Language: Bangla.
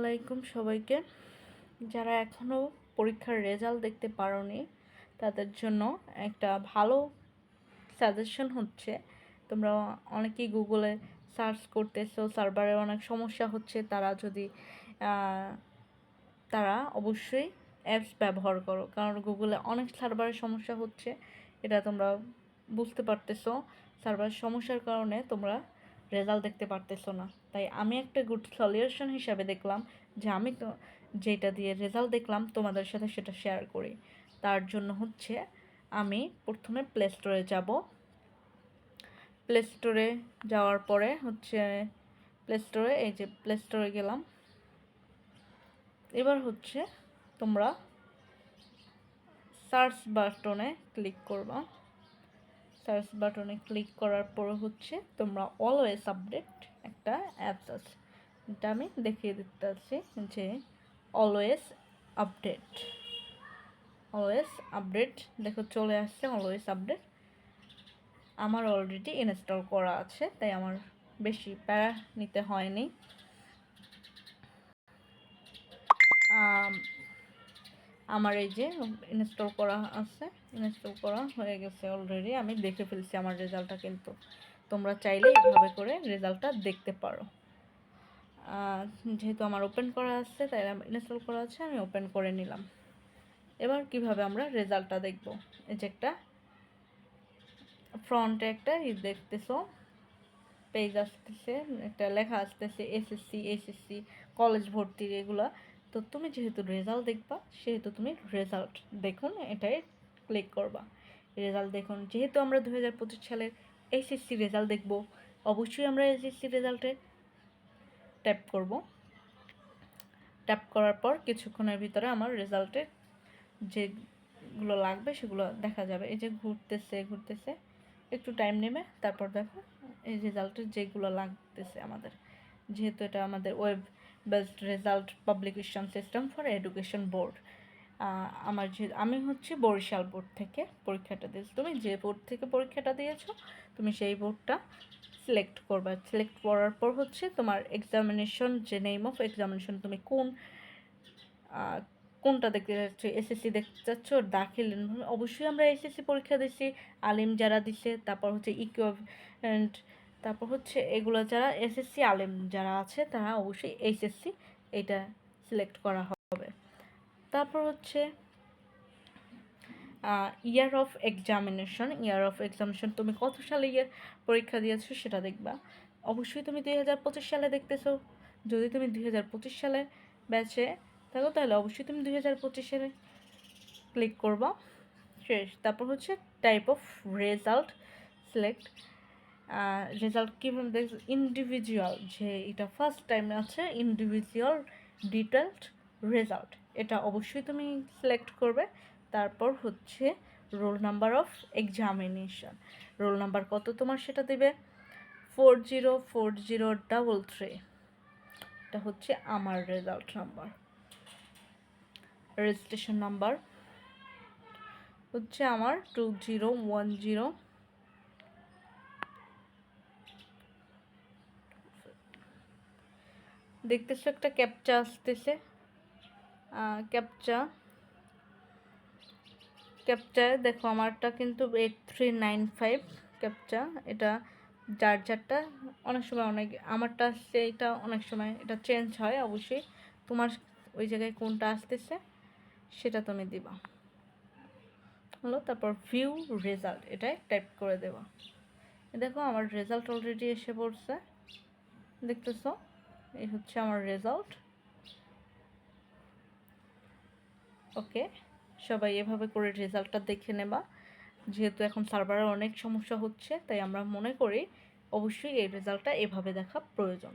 আলাইকুম সবাইকে। যারা এখনও পরীক্ষার রেজাল্ট দেখতে পারোনি তাদের জন্য একটা ভালো সাজেশন হচ্ছে, তোমরা অনেকেই গুগলে সার্চ করতেছো, সার্ভারে অনেক সমস্যা হচ্ছে, তারা অবশ্যই অ্যাপস ব্যবহার করো, কারণ গুগলে অনেক সার্ভারের সমস্যা হচ্ছে, এটা তোমরা বুঝতে পারতেছো। সার্ভারের সমস্যার কারণে তোমরা রেজাল্ট দেখতে পারতেছো না। তাই আমি একটা গুড সলিউশন হিসাবে দেখলাম যে আমি তো যেটা দিয়ে রেজাল্ট দেখলাম তোমাদের সাথে সেটা শেয়ার করি। তার জন্য হচ্ছে আমি প্রথমে প্লে স্টোরে যাব। প্লে স্টোরে যাওয়ার পরে হচ্ছে এই যে প্লে স্টোরে গেলাম। এবার হচ্ছে তোমরা সার্চ বাটনে ক্লিক করবা। সার্চ বাটনে ক্লিক করার পর হচ্ছে তোমরা অলওয়েজ আপডেট একটা অ্যাপস আছে, এটা আমি দেখিয়ে দিতেছি যে অলওয়েজ আপডেট দেখো চলে আসছে। অলওয়েজ আপডেট আমার অলরেডি ইনস্টল করা আছে, তাই আমার বেশি প্যারা নিতে হয়নি। আমার এই যে ইনস্টল করা হয়ে গেছে অলরেডি, আমি দেখে ফেলছি আমার রেজাল্টটা। কিন্তু তোমরা চাইলে এইভাবে করে রেজাল্টটা দেখতে পারো। যেহেতু আমার ওপেন করা আছে, তাই ইনস্টল করা আছে, আমি ওপেন করে নিলাম। এবার কিভাবে আমরা রেজাল্টটা দেখব, এই যে একটা ফ্রন্টে একটা দেখতেছো পেজ আসতেছে, একটা লেখা আসতেছে এসএসসি কলেজ ভর্তির এগুলা। তো তুমি যেহেতু রেজাল্ট দেখবা, সেহেতু তুমি রেজাল্ট দেখুন এটাই ক্লিক করবা। রেজাল্ট দেখুন, যেহেতু আমরা 2025 সালের এসএসসি রেজাল্ট দেখব, অবশ্যই আমরা এসএসসি রেজাল্টে ট্যাপ করব। ট্যাপ করার পর কিছুক্ষণের ভিতরে আমার রেজাল্টের যেগুলো লাগবে সেগুলো দেখা যাবে। এই যে ঘুরতেছে, একটু টাইম নেবে, তারপর দেখো এই রেজাল্টের যেগুলো লাগতেছে আমাদের, যেহেতু এটা আমাদের web based result publication system for education board. আমি হচ্ছে বরিশাল বোর্ড থেকে পরীক্ষাটা দিয়েছি। তুমি যে বোর্ড থেকে পরীক্ষাটা দিয়েছো তুমি সেই বোর্ডটা সিলেক্ট করবা। সিলেক্ট করার পর হচ্ছে তোমার এক্সামিনেশন, যে নেম অফ এক্সামিনেশন, তুমি কোনটা দেখতে চাচ্ছ, এসএসসি দেখতে চাচ্ছ, দাখিল। অবশ্যই আমরা এসএসসি পরীক্ষা দিচ্ছি, আলিম যারা দিচ্ছে, তারপর হচ্ছে ইকুইভ্যালেন্ট, তারপর হচ্ছে এগুলো যারা এসএসসি আলিম যারা আছে তারা অবশ্যই এইচএসসি এটা সিলেক্ট করা হবে। তারপর হচ্ছে ইয়ার অফ এক্সামিনেশন, তুমি কত সালে পরীক্ষা দিয়েছো সেটা দেখবা। অবশ্যই তুমি 2025 সালে দেখতেছো। যদি তুমি 2025 সালে ব্যাচে থাকো তাহলে অবশ্যই তুমি 2025 সালে ক্লিক করবা। শেষ। তারপর হচ্ছে type of result select. Result কীভাবে দেখ, ইন্ডিভিজুয়াল, যে এটা ফার্স্ট টাইম আছে ইন্ডিভিজুয়াল ডিটেলড রেজাল্ট, এটা অবশ্যই তুমি সিলেক্ট করবে। তারপর হচ্ছে roll number of examination, roll number কত তোমার সেটা দেবে, 404033, এটা হচ্ছে আমার রেজাল্ট নাম্বার। রেজিস্ট্রেশন নাম্বার হচ্ছে আমার 2010। দেখতেছো একটা ক্যাপচা আসতেছে, ক্যাপচায় দেখো আমারটা কিন্তু 8395 ক্যাপচা। এটা যারটা অনেক সময় আমারটা আসছে, এটা অনেক সময় এটা চেঞ্জ হয়। অবশ্যই তোমার ওই জায়গায় কোনটা আসতেছে সেটা তুমি দিবা হলো। তারপর ভিউ রেজাল্ট, এটাই টাইপ করে দেবা। দেখো আমার রেজাল্ট অলরেডি এসে পড়ছে, দেখতেছো এই হচ্ছে আমার রেজাল্ট। ওকে, সবাই এভাবে করে রেজাল্টটা দেখে নেবা। যেহেতু এখন সার্ভারের অনেক সমস্যা হচ্ছে, তাই আমরা মনে করি অবশ্যই এই রেজাল্টটা এভাবে দেখা প্রয়োজন।